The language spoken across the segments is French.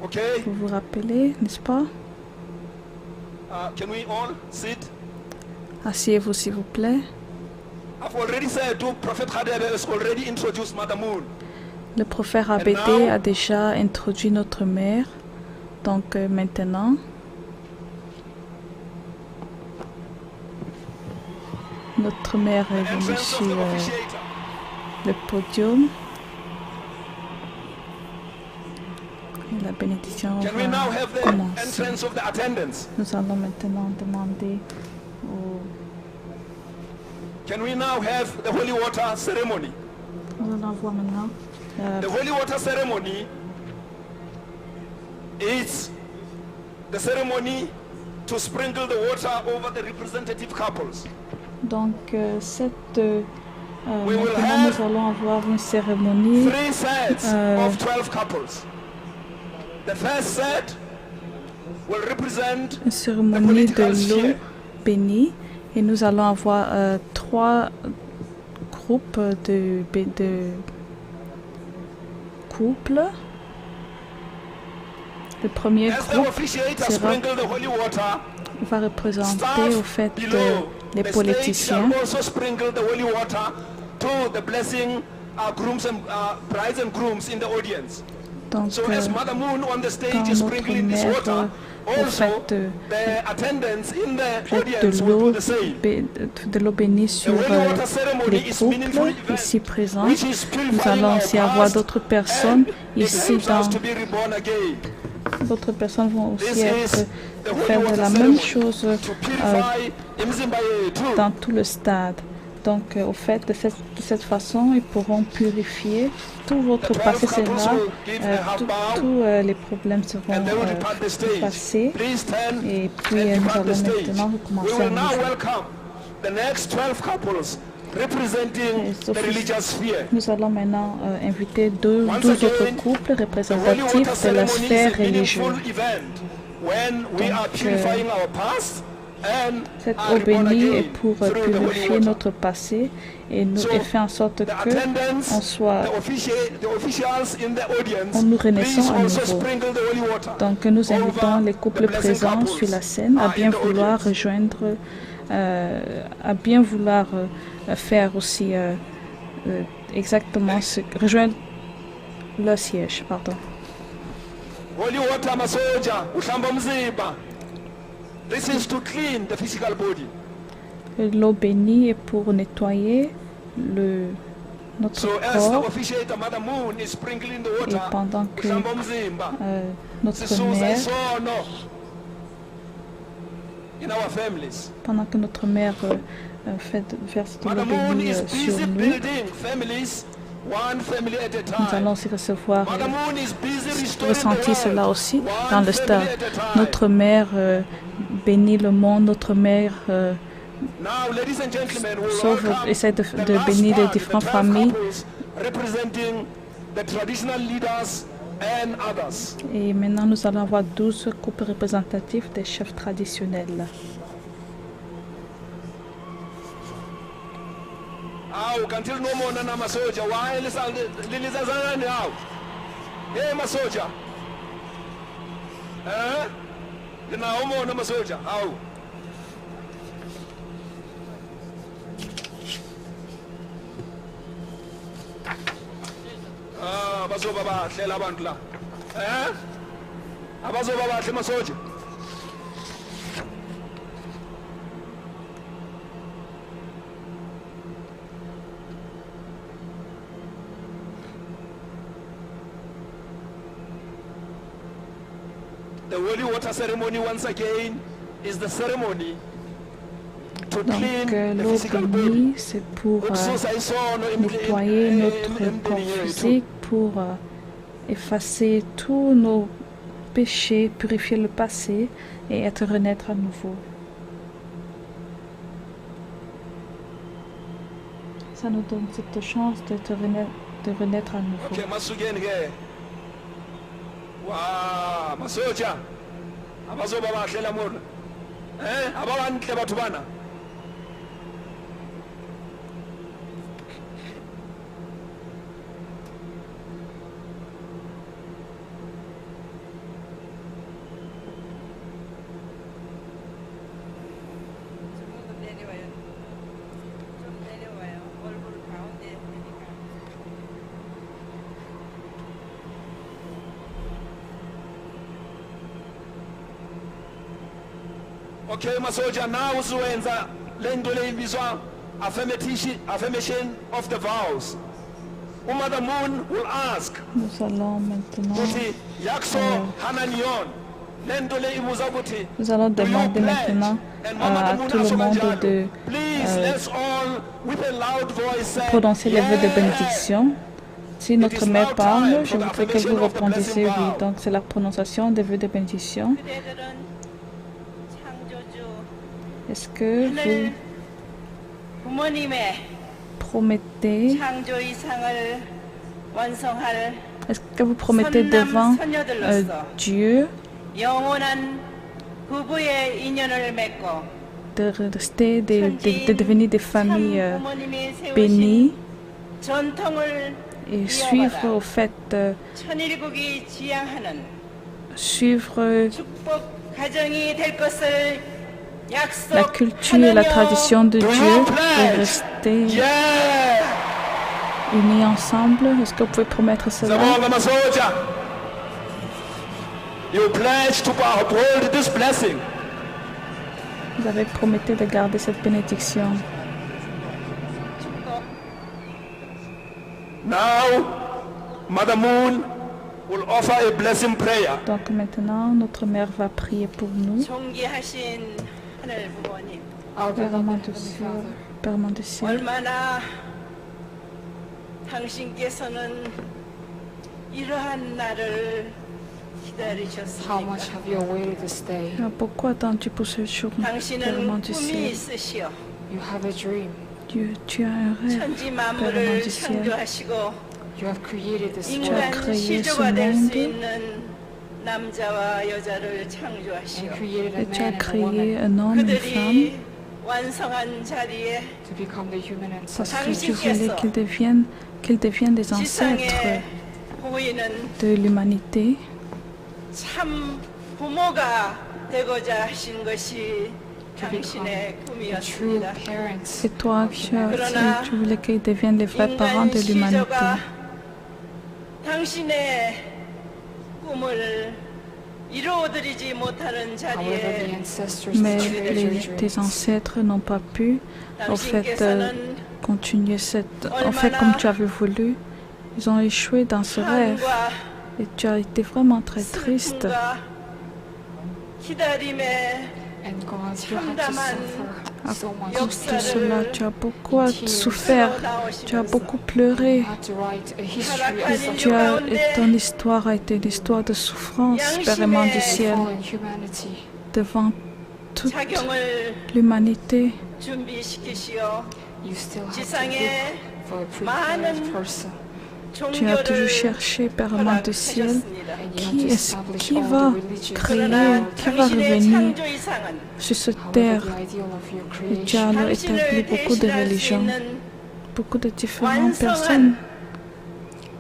Okay. Vous vous rappelez, n'est-ce pas? Can we all sit? Asseyez-vous s'il vous plaît. I've already said Prophet Khadebe has already introduced Mother Moon. Le prophète Abédé a déjà introduit notre mère. Donc maintenant, notre mère est venue sur le podium. Et la bénédiction va commencer. Nous allons maintenant demander au... Can we now have the holy water ceremony? Nous allons voir maintenant. The holy water ceremony is the ceremony to sprinkle the water over the representative couples. Donc maintenant nous allons avoir une cérémonie. 3 sets of 12 couples. The first set will represent une cérémonie de l'eau bénie et nous allons avoir 3 groupes de couples. Le premier groupe va représenter au fait les politiciens. Donc, quand notre mère, au fait de l'eau bénie sur les couples ici présents, nous allons aussi avoir d'autres personnes ici d'autres personnes vont aussi faire de la même chose dans tout le stade. Donc, au fait, de cette façon, ils pourront purifier tout votre passé sera, tous les problèmes seront effacés. Et puis, nous allons maintenant recommencer à nous allons maintenant inviter 12 autres couples représentatifs de la sphère religieuse. Cette eau bénie est pour purifier notre passé et faire en sorte que on nous renaissons à nouveau. Donc nous invitons les couples présents sur la scène à bien vouloir rejoindre, à bien vouloir faire aussi exactement rejoindre le siège. Pardon. This is to clean the physical body. L'eau bénie est pour nettoyer notre corps. Et pendant que notre mère verse de l'eau bénie sur nous, nous allons aussi ressentir cela aussi dans le stade. Notre mère bénit le monde, notre mère essaie de bénir les différentes familles. Et maintenant, nous allons avoir 12 couples représentatifs des chefs traditionnels. Until no more na masoja why lilizazana hao masoja linaomo na masoja hao bazoba bahle labantu la abazoba bahle masoja. The holy water ceremony once again is the ceremony to clean the physical body. C'est pour nettoyer notre corps physique, pour effacer tous nos péchés, purifier le passé et être renaître à nouveau. Ça nous donne cette chance de renaître à nouveau. Okay, wa masoja abazoba bahle lamona ababantle batho bana Okay, masoja, now uzuenza lento leibizwa affirmation of the vows. Mother Moon will ask. Nous allons maintenant nous allons demander maintenant à tout le monde de prononcer les vœux de bénédiction. Si notre mère parle, je voudrais que vous répondiez oui. Donc c'est la prononciation des vœux de bénédiction. Est-ce que vous promettez, est-ce que vous promettez devant Dieu de rester, de devenir des familles bénies et suivre au fait, suivre la culture et la tradition de Dieu et rester unis ensemble? Est-ce que vous pouvez promettre cela? Vous avez promis de garder cette bénédiction. Now, Mother Moon will offer a blessing prayer. Donc maintenant, notre mère va prier pour nous. Père du ciel, How much have you awaited this day? Pourquoi attends-tu pour ce jour, Père du ciel? You have a dream. Dieu, tu as un rêve, Père du ciel. You have created this Tu as world créé ce monde and created a et tu as man and a créé woman un homme et une femme to become the human parce ancestors. que tu voulais qu'ils deviennent des ancêtres de l'humanité. To become the true parents Et toi, of humanity. tu voulais qu'ils deviennent les vrais parents de l'humanité. However, the ancestors Mais betrayed your tes dreams. ancêtres n'ont pas pu, en fait, continuer en fait, comme tu avais voulu. Ils ont échoué dans ce rêve. Et tu as été vraiment très triste. And God, you had to À suffer so much. cause de cela, tu as beaucoup souffert. Tu as beaucoup pleuré. You had to write a history of Tu as, suffering. et ton histoire a été l'histoire de souffrance, Père aimant du ciel, Fallen humanity. devant toute l'humanité. You still have to look for a prepared person. Tu as toujours cherché, Père aimant du ciel, And you qui have to est-ce establish qui all va the religions créer, qui va revenir sur cette However, terre. the ideal of your Et tu as creation alors établi beaucoup de religions, beaucoup de différentes personnes.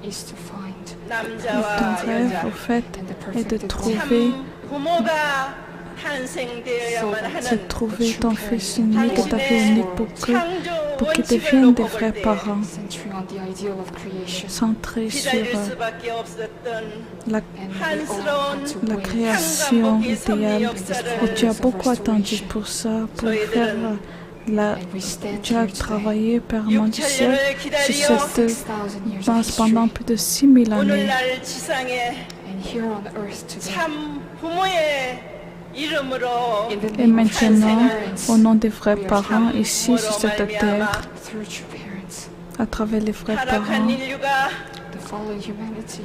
is to find Et ton rêve, au fait, and the est de perfect trouver, ton fils unique et ta fille unique pour qu'ils deviennent des vrais parents, centering on the ideal of creation. centrés sur la, And we all had to la wait. création idéale. Et tu as beaucoup attendu pour ça, pour faire And we stand tu as here today, travaillé, Père mon Dieu, sur cette 6,000 years of base history. pendant plus de 6000 années. And here on earth today, in the Et name of true maintenant, parents, au nom des vrais parents, ici sur cette terre, through true parents, à travers les vrais parents, the fallen humanity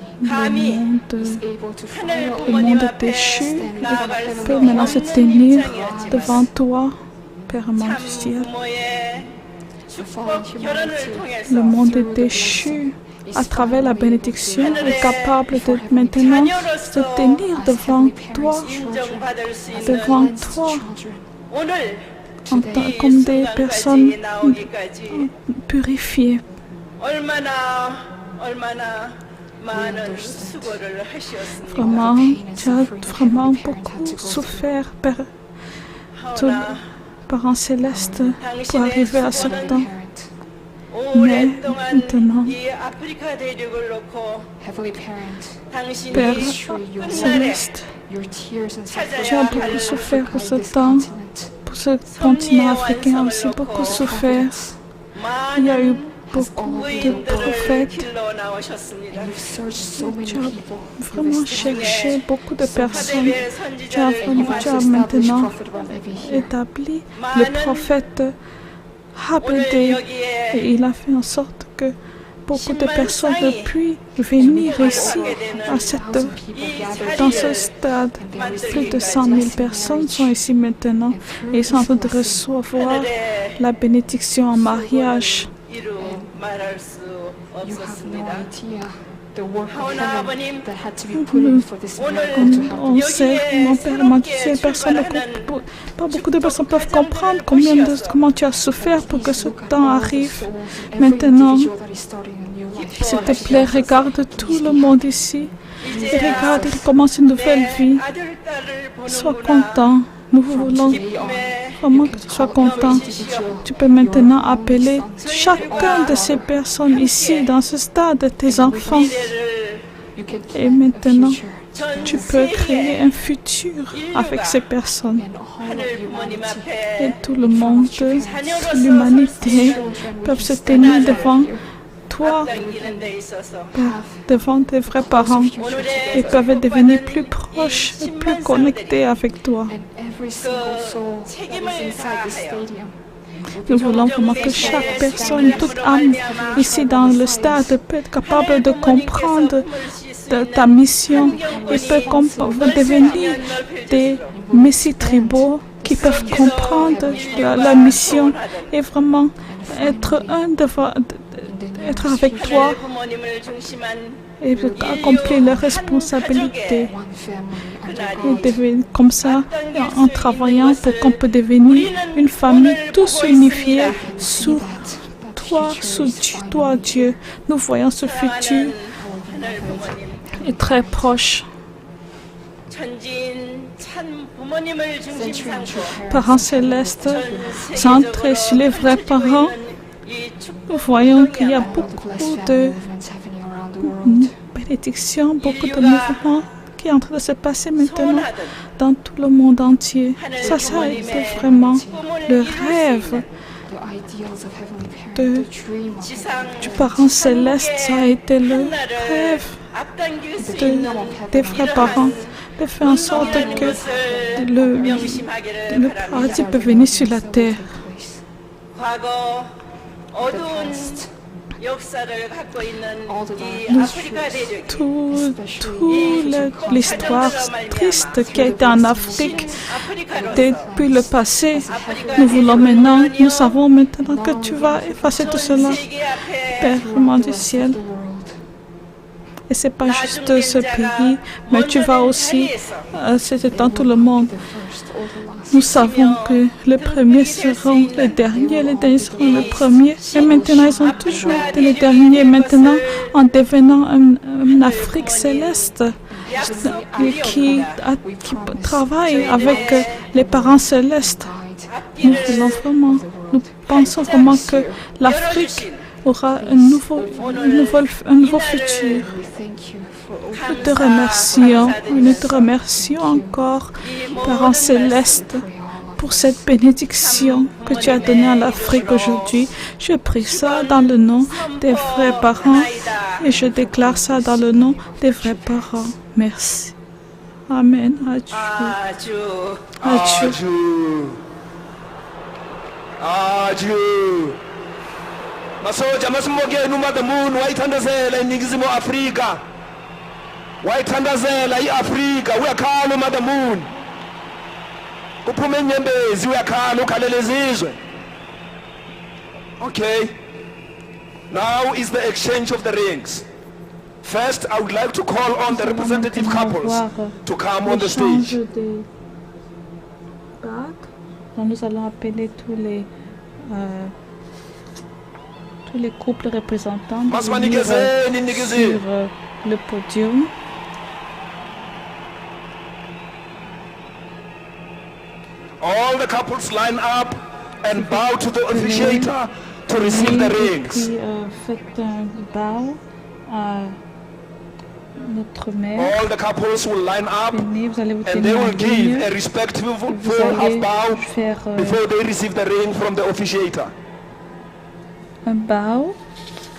le monde déchu peut maintenant se tenir devant toi, Père mon du ciel. Le monde déchu, à travers la bénédiction, est capable de maintenant se tenir devant toi, comme des personnes purifiées. Vraiment, tu as vraiment beaucoup souffert, Père, Parents célestes, pour arriver à ce temps. Mais maintenant, Heavenly Parent, Père make sure you Céleste, your tears and tu as beaucoup souffert pour ce temps, pour ce continent africain aussi beaucoup souffert. Il y a eu beaucoup de prophètes. Tu as vraiment cherché beaucoup de personnes. Tu as maintenant établi le prophète Habedé et il a fait en sorte que beaucoup de personnes puissent venir ici dans ce stade. Plus de 100 000 personnes sont ici maintenant et ils sont en train de recevoir la bénédiction en mariage. you have no idea the work of heaven that had to be put in for this miracle to happen. On sait, mon Père m'a dit, pas beaucoup de personnes peuvent comprendre comment tu as souffert pour que ce temps arrive. Maintenant, s'il te plaît, regarde tout le monde ici. Et regarde, il commence une nouvelle vie. Sois content. Nous voulons vraiment que tu sois content. Tu peux maintenant appeler chacun de ces personnes ici, dans ce stade, tes enfants. Et maintenant, tu peux créer un futur avec ces personnes. Et tout le monde, l'humanité, peuvent se tenir devant toi, devant tes vrais parents, et peuvent devenir plus proches et plus connectés avec toi. Nous voulons vraiment que chaque personne, toute âme ici dans le stade peut être capable de comprendre ta mission et peut devenir des messies tribaux qui peuvent comprendre la mission et vraiment être avec toi et accomplir leurs responsabilités. Comme ça, en travaillant pour qu'on peut devenir une famille tous unifiée sous toi, Dieu. Nous voyons ce futur est très proche. Parents célestes, centrés sur les vrais parents, nous voyons qu'il y a beaucoup de bénédictions, beaucoup de mouvements qui est en train de se passer maintenant dans tout le monde entier. Ça a été vraiment le rêve du parent céleste, ça a été le rêve des vrais parents, de faire en sorte que le paradis peut venir sur la terre. Toute l'histoire triste qui a été en Afrique depuis le passé, nous savons maintenant que tu vas effacer tout cela, Père du ciel. Et ce n'est pas juste ce pays, mais tu vas aussi, c'est dans tout le monde. Nous savons que les premiers seront les derniers seront les premiers. Et maintenant, ils ont toujours été les derniers. Maintenant, en devenant une Afrique céleste qui travaille avec les parents célestes, nous pensons vraiment que l'Afrique aura un nouveau futur. Nous te remercions encore, Parents célestes, pour cette bénédiction que tu as donnée à l'Afrique aujourd'hui. Je prie ça dans le nom des vrais parents et je déclare ça dans le nom des vrais parents. Merci. Amen. Adieu. Adieu. Masoja masimogeni Mother Moon wayithandazela iningizimu Afrika, wayithandazela iAfrika. Uyakhala Mother Moon, kuphume inyembezi, uyakhala ukhalela izizwe. Okay, now is the exchange of the rings. First, I would like to call on the representative couples to come on the stage. Nous allons appeler tous les couples représentants sur le podium. All the couples line up and bow to the officiator to receive the rings. Puis faites un bow à notre mère. All the couples will line up Venez, vous allez vous and they tenir en will give ligne. a respectful Vous half allez bow faire before they receive the ring from the officiator. un bow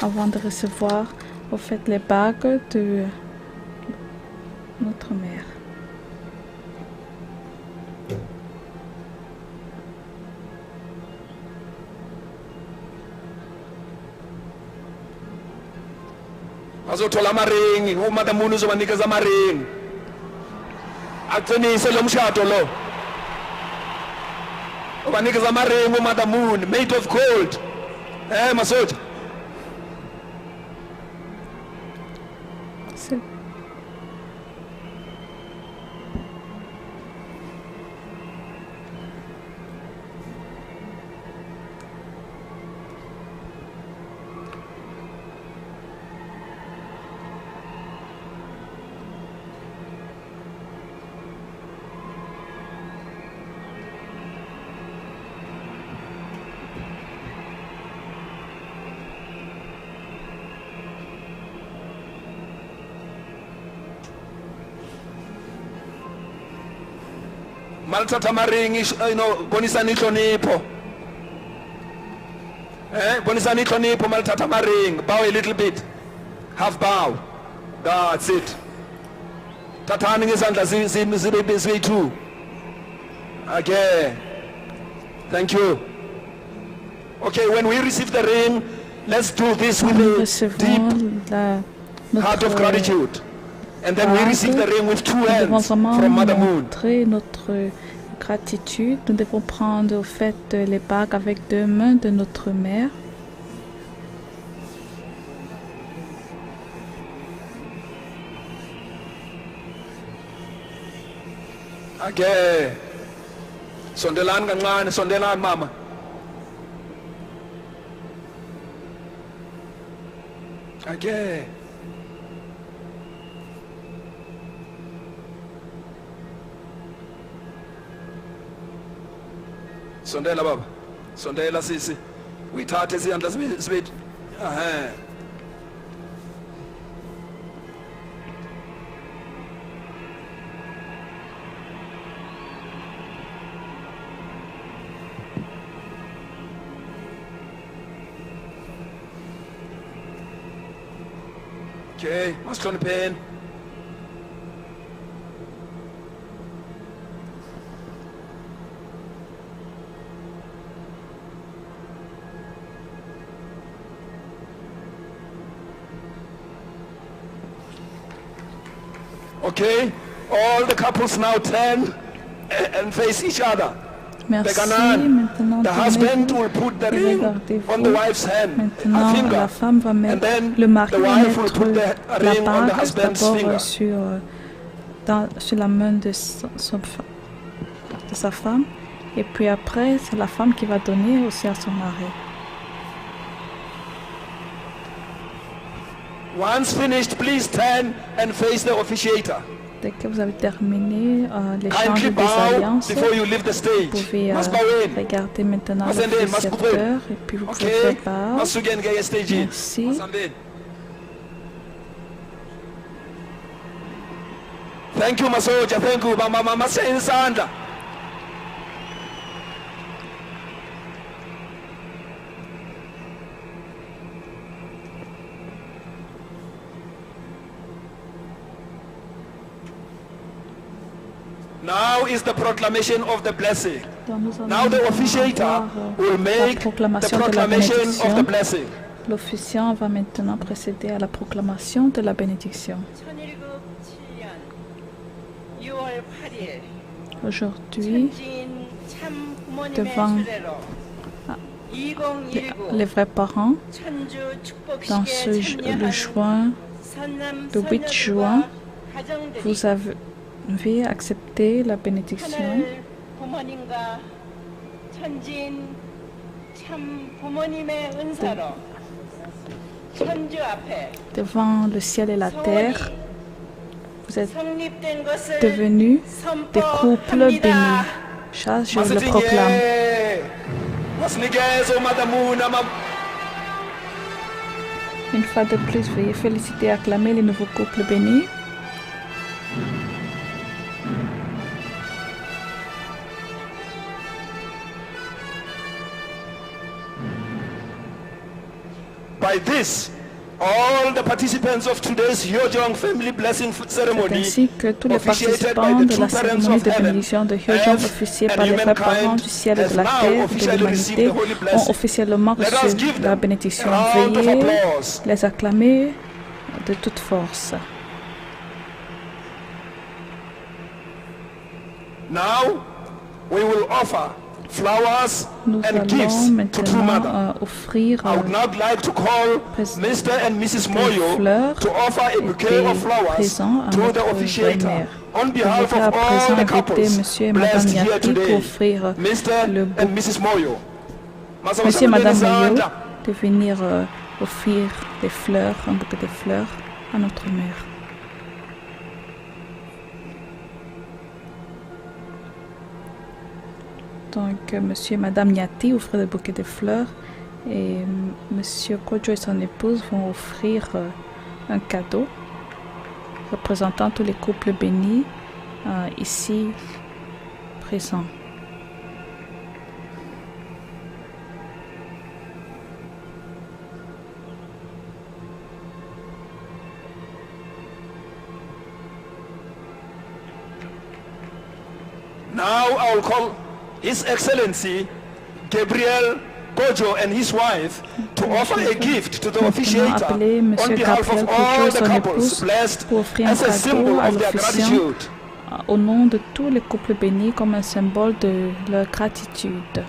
avant de recevoir. Vous faites les bagues de notre mère. Bazothola amaring, uMother Moon uzobanikeza amaring. Aqinise lo mshado lo. Ubanikeza amaring uMother Moon made of gold. Masoja. Malithatha amaring bonisani inhlonipho. Bonisani inhlonipho malithatha amaring. Bow a little bit. Half bow. That's it. Thathani ngezandla zibe two. Okay. Thank you. Okay, when we receive the ring, let's do this with a deep heart of gratitude. And then we receive the ring with two Nous devons hands vraiment from Mother Moon. montrer notre gratitude. Nous devons prendre au fait les bagues avec 2 mains de notre mère. Okay. Sondelani kancane, sondelani mama. Okay. Sondela baba. Sondela sisi. Uyithathe izandla zibe Okay, masihlonipheni. Okay, all the couples now turn and face each other. Merci. Beganan. Maintenant, The husband tournez-vous will put the et ring regardez-vous. on the wife's hand, a Maintenant, finger, la femme va and mettre, then le mari the va wife will mettre put the la ring on the bague husband's d'abord finger. sur la main de sa femme, et puis après, c'est la femme qui va donner aussi à son mari. Once finished, please turn and face the officiator. Dès que vous avez terminé l'échange Kindly des bow alliances, before you leave the vous stage. pouvez Must bow in. regarder maintenant Masendeni, l'officiateur et puis vous pouvez Okay, faire part. masukeni ke stage. Merci. Thank you Masoja, thank you mama isandla. Now is the proclamation of the blessing. Now the officiator will make the proclamation of the blessing. L'officiant va maintenant procéder à la proclamation de la bénédiction. Aujourd'hui, devant les vrais parents, dans le 8 juin, vous avez accepté la bénédiction. Devant le ciel et la terre, vous êtes devenus des couples bénis. Ça, je le proclame. Une fois de plus, veuillez féliciter et acclamer les nouveaux couples bénis. By this, all the participants of today's Hyojong Family Blessing Ceremony, ainsi que tous les officiated by participants the de true la parents cérémonie of de heaven, bénédiction de Hyojong earth, officiée and par les vrais parents humankind, du ciel et has de la now terre et de officially received l'humanité the holy ont blessing. officiellement Let us reçu give la them bénédiction. a round of Veuillez applause. les acclamer de toute force. Now, we will offer flowers Nous and gifts allons to True Mother. maintenant offrir I would now like to call Mr. and Mrs. Moyo fleurs to offer a bouquet des of flowers présents à to the notre officiator. belle-mère. On Je behalf voudrais à of présent all the inviter couples Monsieur et Madame blessed here Nyati pour today, offrir Mr. le and Mrs. Moyo. Monsieur et Madame Moyo de venir offrir des fleurs, un bouquet de fleurs à notre mère. Donc, Monsieur et Madame Nyati offrent des bouquets de fleurs et Monsieur Kojo et son épouse vont offrir un cadeau représentant tous les couples bénis ici présents. Now I will call His Excellency Gabriel Kojo and his wife to offer a gift to the officiator appeler on Monsieur behalf Gabriel of Kojo all et the son couples épouse blessed pour offrir un as a symbol cadeau à of their l'officiant gratitude. au nom de tous les couples bénis comme un symbole de leur gratitude.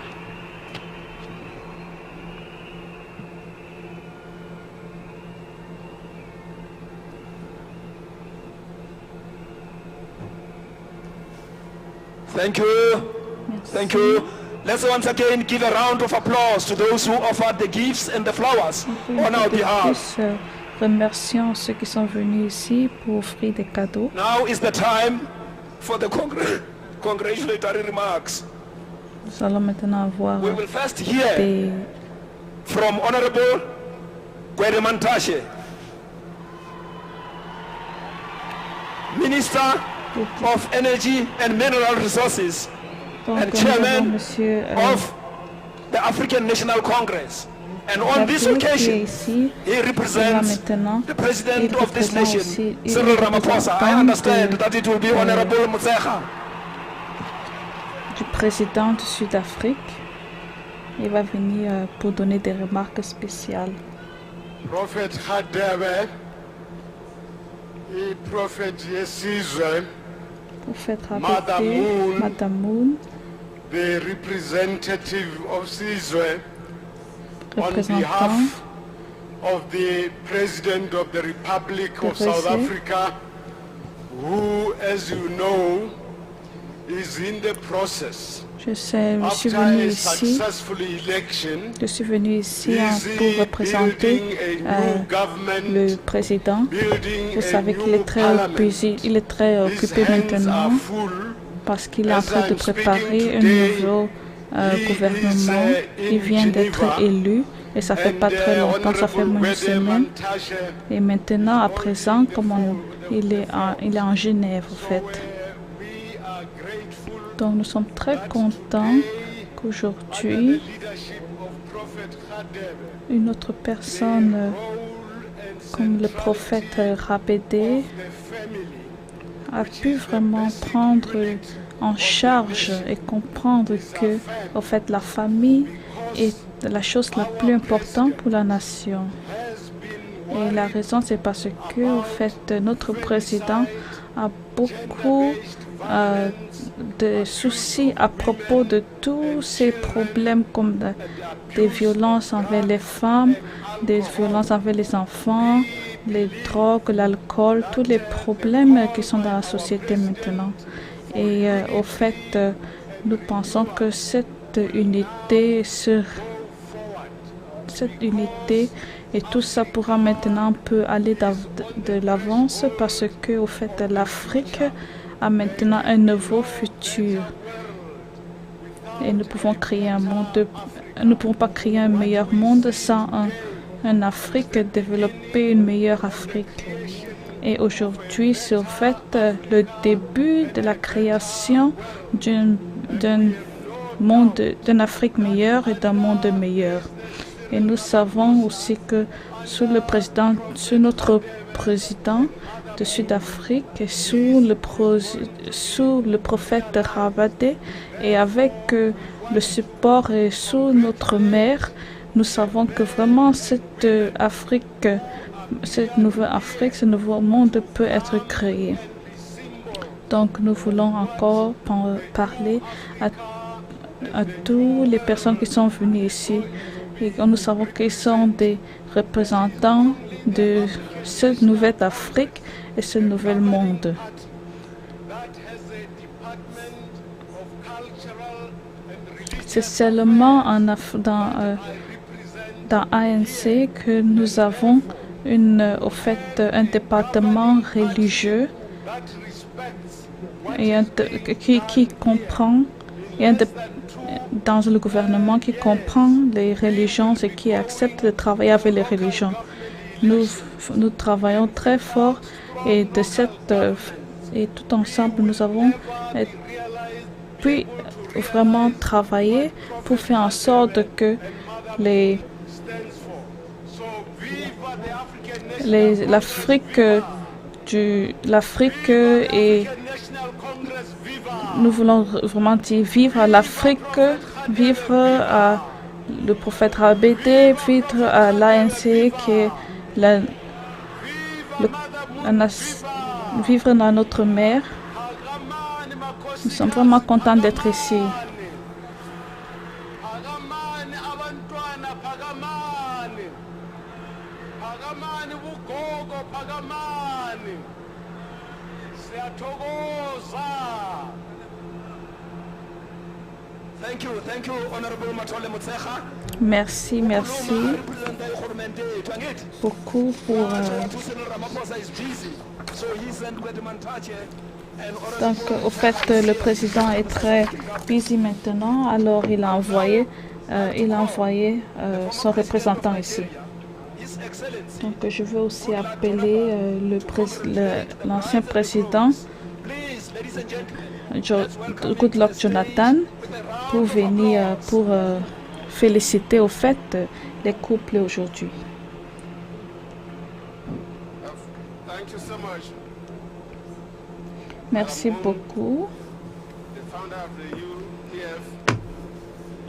Thank you. Merci. Thank you. Let's once again give a round of applause to those who offered the gifts and the flowers on our behalf. Remercions ceux qui sont venus ici pour offrir des cadeaux. Now is the time for the congratulatory remarks. Nous allons maintenant avoir We will first hear des from Honorable Gweremantashe, Minister of Energy and Mineral Resources donc, and nous avons Chairman Monsieur of the African National Congress. And on this Gabriel qui est occasion, ici. he Et là represents maintenant, the President il of this représente nation, aussi- il Cyril est Ramaphosa. I représentant understand de- that it will be Honorable Mutsecha. du président du Sud-Afrique. Il va venir pour donner des remarques spéciales. Prophet Hadebe, Prophet Yesizwe, Prophète Madame Rabete, Moon. Madame Moon, the representative of Sizwe, on représentant behalf of the President of the Republic of The South President. Africa, who, as you know, is in the process je suis after venu a ici. successful election. Je suis venu ici Busy pour représenter building a new government, le président. building Vous a savez qu'il new est très parliament. busy, il est très His occupé hands are maintenant full. parce qu'il est en As train de I'm préparer speaking un today, nouveau he gouvernement. is, Il vient in d'être Geneva, élu et ça fait pas très longtemps, ça fait moins une semaine. Et maintenant, à présent, comme il est en Genève, en fait. Donc, nous sommes très contents qu'aujourd'hui, une autre personne comme le prophète Rabete a pu vraiment prendre en charge et comprendre que, en fait, la famille est la chose la plus importante pour la nation. Et la raison, c'est parce que, en fait, notre président a beaucoup de soucis à propos de tous ces problèmes comme des violences envers les femmes, des violences envers les enfants, les drogues, l'alcool, tous les problèmes qui sont dans la société maintenant. Et au fait, nous pensons que cette unité et tout ça pourra maintenant aller de l'avance parce que, au fait, l'Afrique a maintenant un nouveau futur. Et nous pouvons créer un monde, nous ne pouvons pas créer un meilleur monde sans une Afrique développée, une meilleure Afrique. Et aujourd'hui, c'est au fait le début de la création d'une Afrique meilleure et d'un monde meilleur. Et nous savons aussi que sous notre président de Sud-Afrique et sous le prophète Rabadé et avec le support et sous notre mère, nous savons que vraiment cette nouvelle Afrique, ce nouveau monde peut être créé. Donc nous voulons encore parler à toutes les personnes qui sont venues ici. Et nous savons qu'ils sont des représentants de cette nouvelle Afrique et ce nouvel monde. C'est seulement dans ANC que nous avons un département religieux et qui comprend dans le gouvernement qui comprend les religions et qui accepte de travailler avec les religions. Nous travaillons très fort et et tout ensemble nous avons pu vraiment travailler pour faire en sorte que l'Afrique et nous voulons vraiment dire vivre à l'Afrique, vivre à le prophète Rabadé, vivre à l'ANC qui est vivre dans notre mère. Nous sommes vraiment contents d'être ici. Thank you, Honorable Mathole Motshekga. Merci beaucoup pour... Donc, au fait, le président est très busy maintenant, alors il a envoyé son représentant ici. Donc, je veux aussi appeler l'ancien président, Goodluck Jonathan, pour venir pour féliciter au fait les couples aujourd'hui. Merci beaucoup.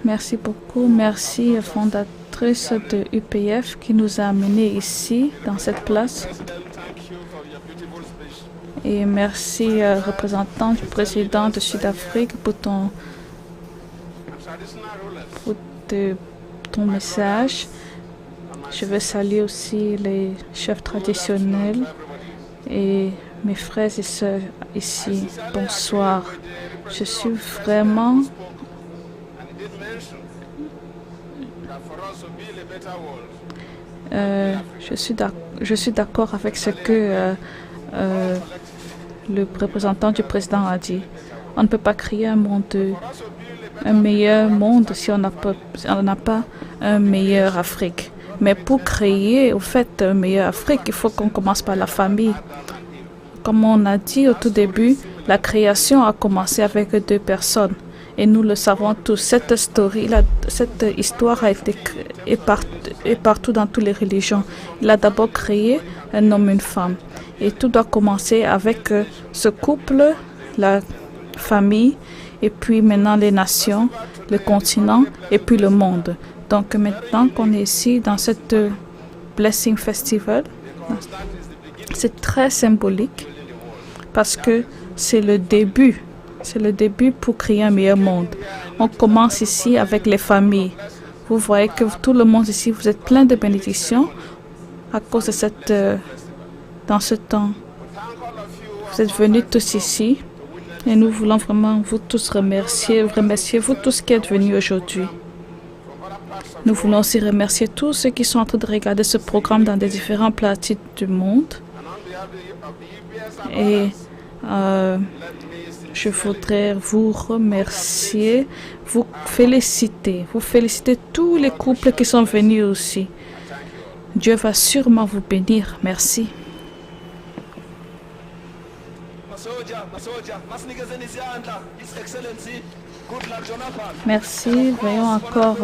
Merci beaucoup. Merci, fondatrice de UPF, qui nous a amenés ici, dans cette place. Et merci, représentant du président de Sud-Afrique, pour ton message. Je veux saluer aussi les chefs traditionnels et mes frères et sœurs ici. Bonsoir. Je suis vraiment... je suis d'accord avec ce que le représentant du président a dit. On ne peut pas créer un meilleur monde si on n'a pas un meilleur Afrique. Mais pour créer, au fait, un meilleur Afrique, il faut qu'on commence par la famille. Comme on a dit au tout début, la création a commencé avec 2 personnes. Et nous le savons tous. Cette histoire a été créée partout dans toutes les religions. Il a d'abord créé un homme et une femme. Et tout doit commencer avec ce couple, la famille, et puis maintenant les nations, le continent, et puis le monde. Donc maintenant qu'on est ici dans cette Blessing Festival, c'est très symbolique parce que c'est le début. C'est le début pour créer un meilleur monde. On commence ici avec les familles. Vous voyez que tout le monde ici, vous êtes plein de bénédictions à cause de dans ce temps. Vous êtes venus tous ici et nous voulons vraiment vous tous remercier vous tous qui êtes venus aujourd'hui. Nous voulons aussi remercier tous ceux qui sont en train de regarder ce programme dans des différentes parties du monde. Et je voudrais vous remercier, vous féliciter tous les couples qui sont venus aussi. Dieu va sûrement vous bénir. Merci. Merci. Veuillons encore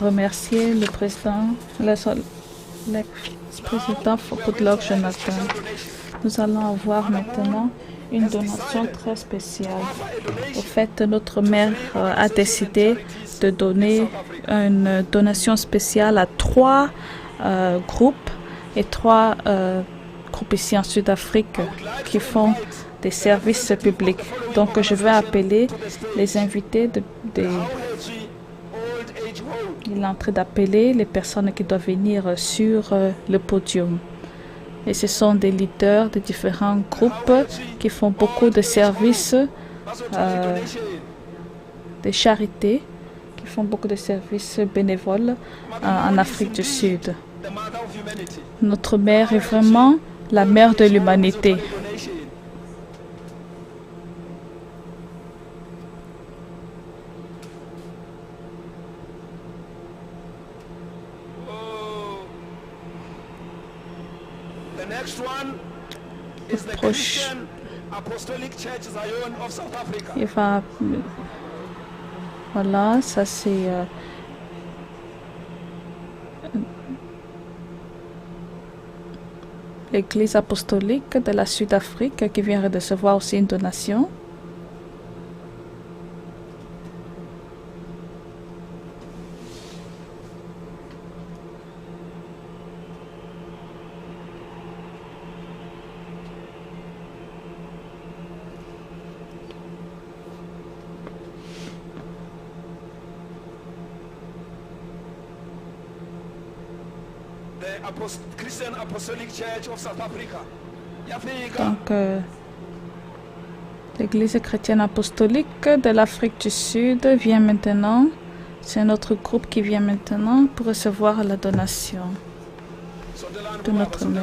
remercier le président, l'ex-président Goodluck Jonathan. Nous allons avoir maintenant une donation très spéciale. Au fait, notre maire a décidé de donner une donation spéciale à 3 groupes et 3 groupes ici en Sud-Afrique qui font des services publics. Donc, je vais appeler les invités il est en train d'appeler les personnes qui doivent venir sur le podium. Et ce sont des leaders de différents groupes qui font beaucoup de services, de charité, qui font beaucoup de services bénévoles en Afrique du Sud. Notre mère est vraiment la mère de l'humanité. Proche. Il va. Voilà, ça c'est. L'Église apostolique de la Sud-Afrique qui vient de recevoir aussi une donation. Donc, l'Église chrétienne apostolique de l'Afrique du Sud vient maintenant. C'est notre groupe qui vient maintenant pour recevoir la donation de notre mère.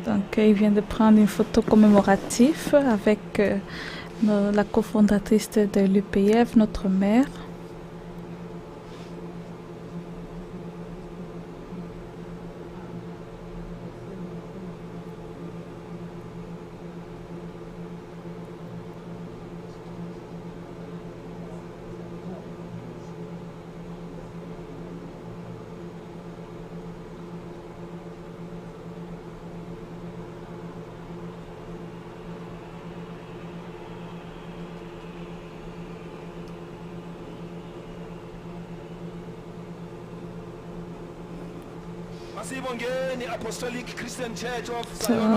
Donc, il vient de prendre une photo commémorative avec la cofondatrice de l'UPF, notre mère.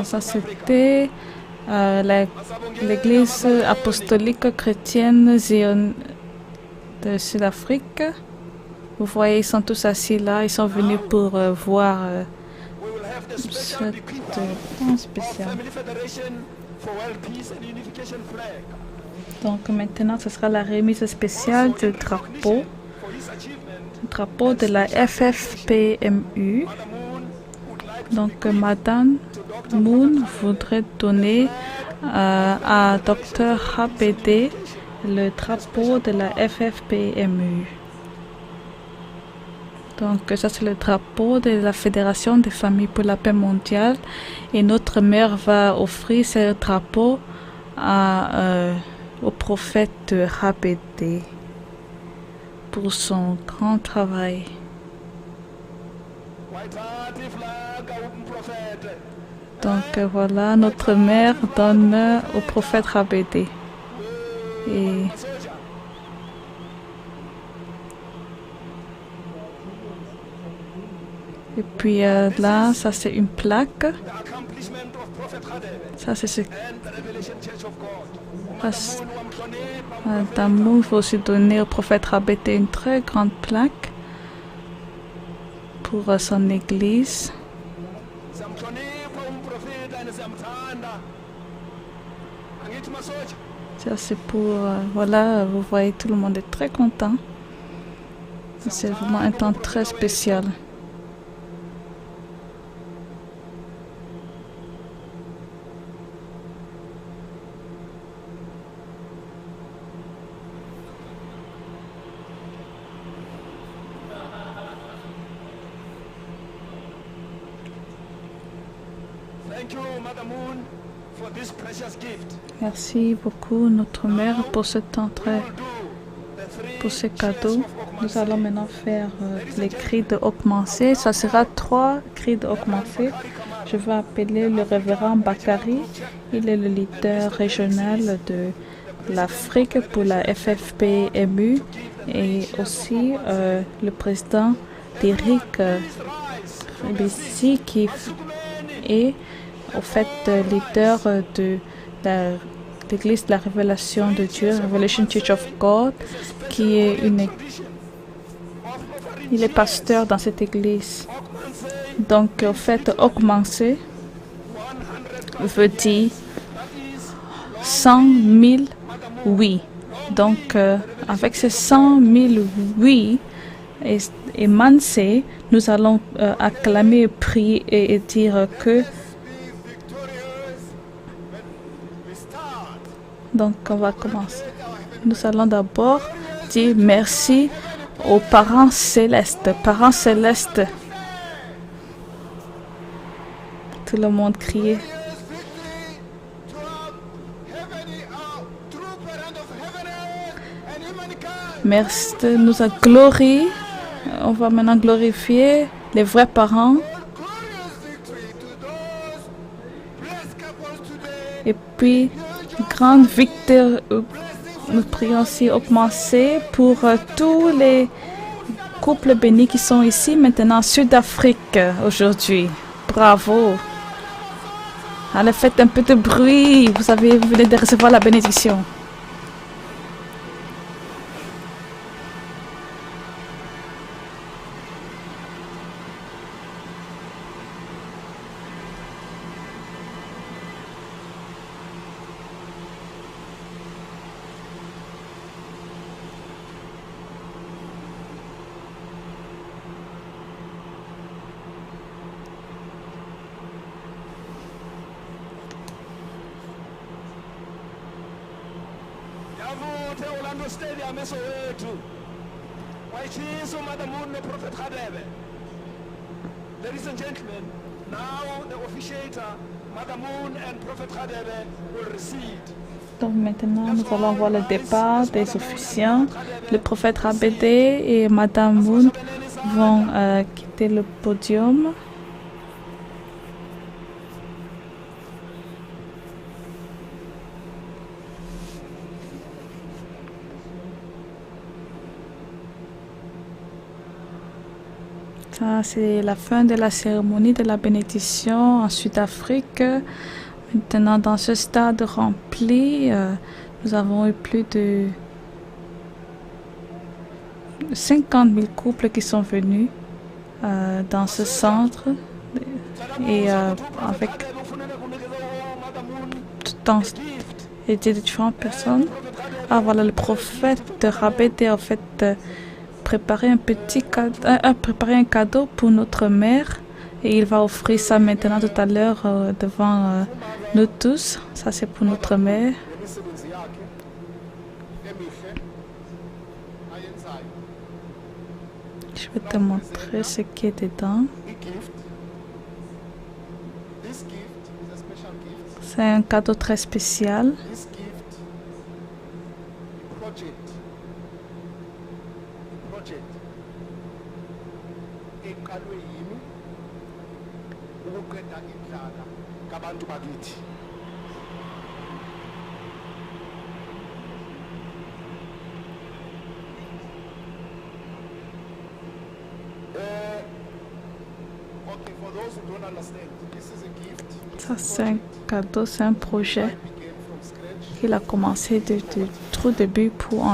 Ça c'était l'Église apostolique chrétienne Zion de Sud-Afrique. Vous voyez, ils sont tous assis là, ils sont venus pour voir cette temps spécial. Donc maintenant, ce sera la remise spéciale du drapeau de la FFPMU. Donc, Madame Moon voudrait donner à Dr. HBD le drapeau de la FFPMU. Donc, ça c'est le drapeau de la Fédération des familles pour la paix mondiale. Et notre mère va offrir ce drapeau à au prophète Rabédé pour son grand travail. Donc voilà, notre mère donne au prophète Rabédé. Et puis là, ça c'est une plaque. Ça c'est ce Madame il faut aussi donner au prophète Rabédé une très grande plaque pour son église. Ça c'est pour voilà, vous voyez, tout le monde est très content. C'est vraiment un temps très spécial. Merci beaucoup, notre mère, pour ce temps pour ce cadeau. Nous allons maintenant faire les cris de augmencer. Ça sera 3 cris de augmencer. Je vais appeler le révérend Bakari. Il est le leader régional de l'Afrique pour la FFP-MU et aussi le président d'Eric Rebessi qui est au fait leader de l'église de la révélation de Dieu, Revelation Church of God, qui est il est pasteur dans cette église. Donc, au fait, augmenter veut dire 100 000 oui. Donc, avec ces 100 000 oui et manser, nous allons acclamer, prier et dire que. Donc, on va commencer. Nous allons d'abord dire merci aux parents célestes. Parents célestes. Tout le monde criait. Merci de nous glorifier. On va maintenant glorifier les vrais parents. Et puis, grande victoire, nous prions aussi augmenter pour tous les couples bénis qui sont ici maintenant en Sud-Afrique aujourd'hui. Bravo. Allez, faites un peu de bruit. Vous venez de recevoir la bénédiction. Ladies and gentlemen, now the officiator, Madam Moon and Prophet Radebe will recede. Donc maintenant, nous allons voir le départ des officiants. Le prophète Rabédé et Madame Moon vont quitter le podium. Ça, c'est la fin de la cérémonie de la bénédiction en Sud-Afrique. Maintenant, dans ce stade rempli, nous avons eu plus de 50 000 couples qui sont venus dans ce centre et avec et des différentes personnes. Ah voilà, le prophète Rabédé a en fait préparé préparé un cadeau pour notre mère et il va offrir ça maintenant tout à l'heure devant nous tous. Ça c'est pour notre mère. Je vais te montrer ce qui est dedans. C'est un cadeau très spécial. ake iqalwe yimi ukuqeda indlala kabantu bakithi. Okay, for those who don't understand, this is a gift. Ça, c'est un cadeau, c'est un projet qu'il a commencé de tout début pour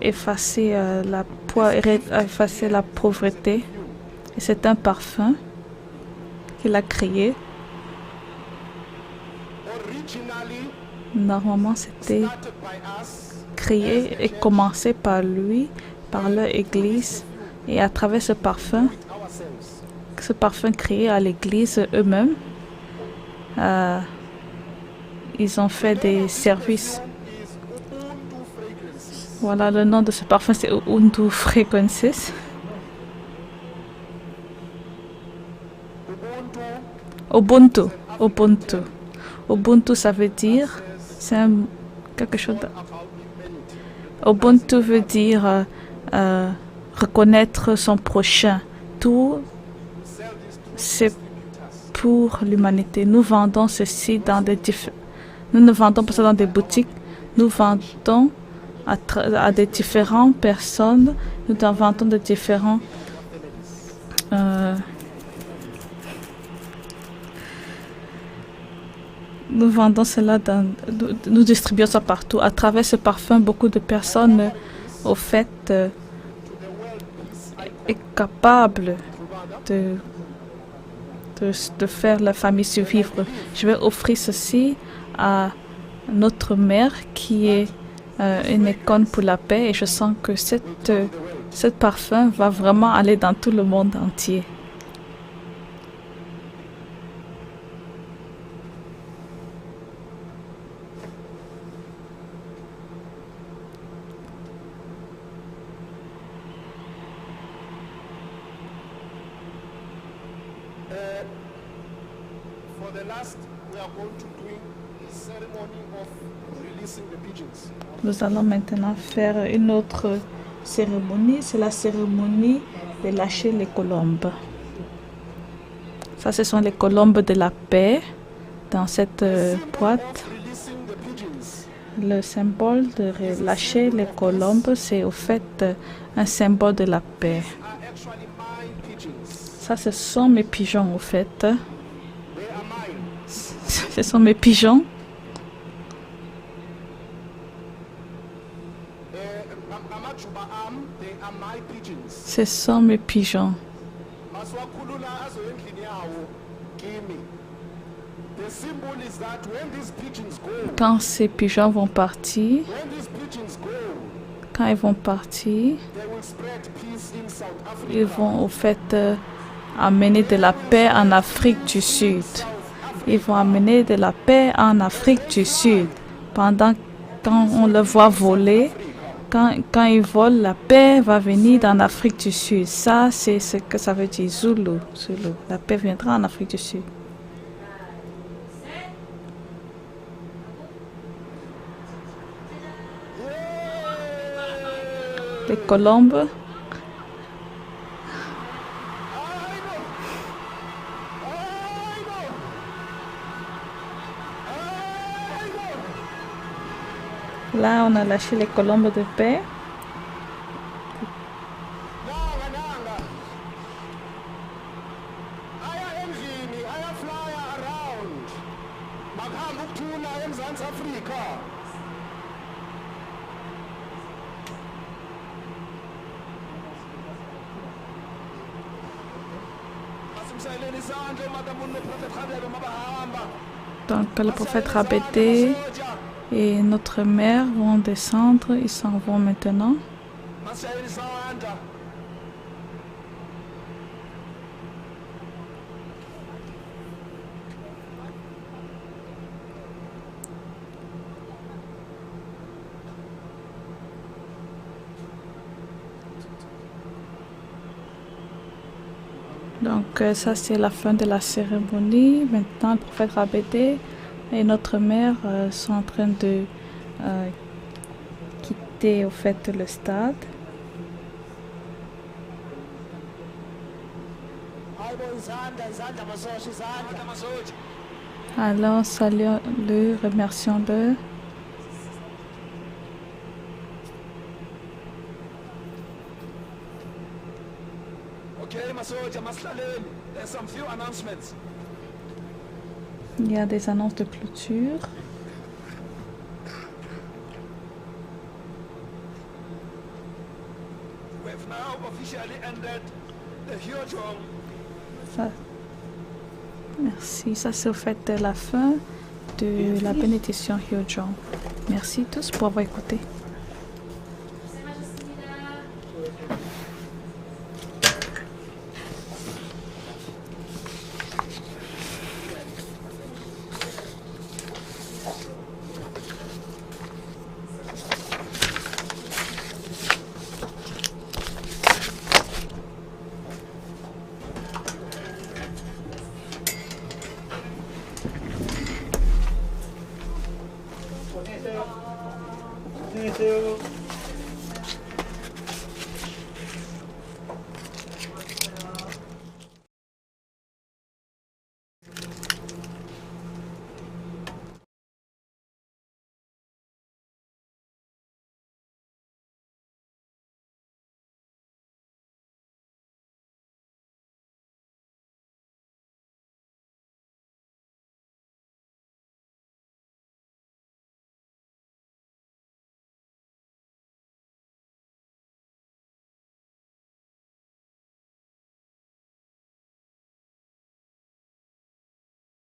effacer effacer la pauvreté. Et c'est un parfum qu'il a créé. Originally Normalement, c'était started by us créé et commencé par lui, par leur église. Et à travers ce parfum créé à l'église eux-mêmes, ils ont fait des services. is Ubuntu Fragrances. Voilà, le nom de ce parfum, c'est Ubuntu Fragrances. Ubuntu Ubuntu. Ubuntu. Ubuntu, ça veut dire, c'est quelque chose de... about humanity. Ubuntu veut dire reconnaître son prochain. Tout, Sell this to c'est pour l'humanité. Nous vendons ceci dans des nous ne vendons pas ça dans des boutiques. Nous vendons à des différentes personnes. Nous en vendons de différents nous vendons cela nous distribuons ça partout. À travers ce parfum, beaucoup de personnes, au fait, est capable de faire la famille survivre. Je vais offrir ceci à notre mère qui est une icône pour la paix et je sens que ce parfum va vraiment aller dans tout le monde entier. For the last, we are going to do a ceremony of releasing the pigeons. Nous allons maintenant faire une autre cérémonie. C'est la cérémonie de lâcher les colombes. Ça, ce sont les colombes de la paix dans cette boîte. Releasing the pigeons Le symbole de lâcher les colombes, c'est au fait un symbole de la paix. are actually my pigeons. Ça, ce sont mes pigeons, au fait. They are mine. Ce sont mes pigeons. Amajuba they are my pigeons. Ce sont mes pigeons. Maswakhulula azoyendlini yawo kimi. The symbol is that when these pigeons go, Quand ces pigeons vont partir, quand ils vont partir, they will spread peace in South Africa. ils vont au fait amener de la paix en Afrique du Sud. Ils vont amener de la paix en Afrique du Sud. Quand on le voit voler, quand ils volent, la paix va venir dans l'Afrique du Sud. Ça, c'est ce que ça veut dire Zulu. La paix viendra en Afrique du Sud. Les colombes. Là, on a lâché les colombes de paix. Nanga. Aya endlini, aya flyer around. Bakuhamba ukuthula eMzantsi Afrika. Asimshayeleni isandla madamu noProfet Radebe mabahamba. Donc, le prophète Rabété et notre mère vont descendre. Ils s'en vont maintenant. Masishayela isandla. Donc, ça, c'est la fin de la cérémonie. Maintenant, le prophète Rabété et notre mère sont en train de quitter, au fait, le stade. Alors, saluons-le, remercions-le. Okay, masoja, maslaleni. There's some few announcements. Il y a des annonces de clôture. We have now officially ended the Hyojong. Ça. Merci. Ça, c'est au fait de la fin de la bénédiction Hyojong. Merci tous pour avoir écouté. 안녕히 계세요.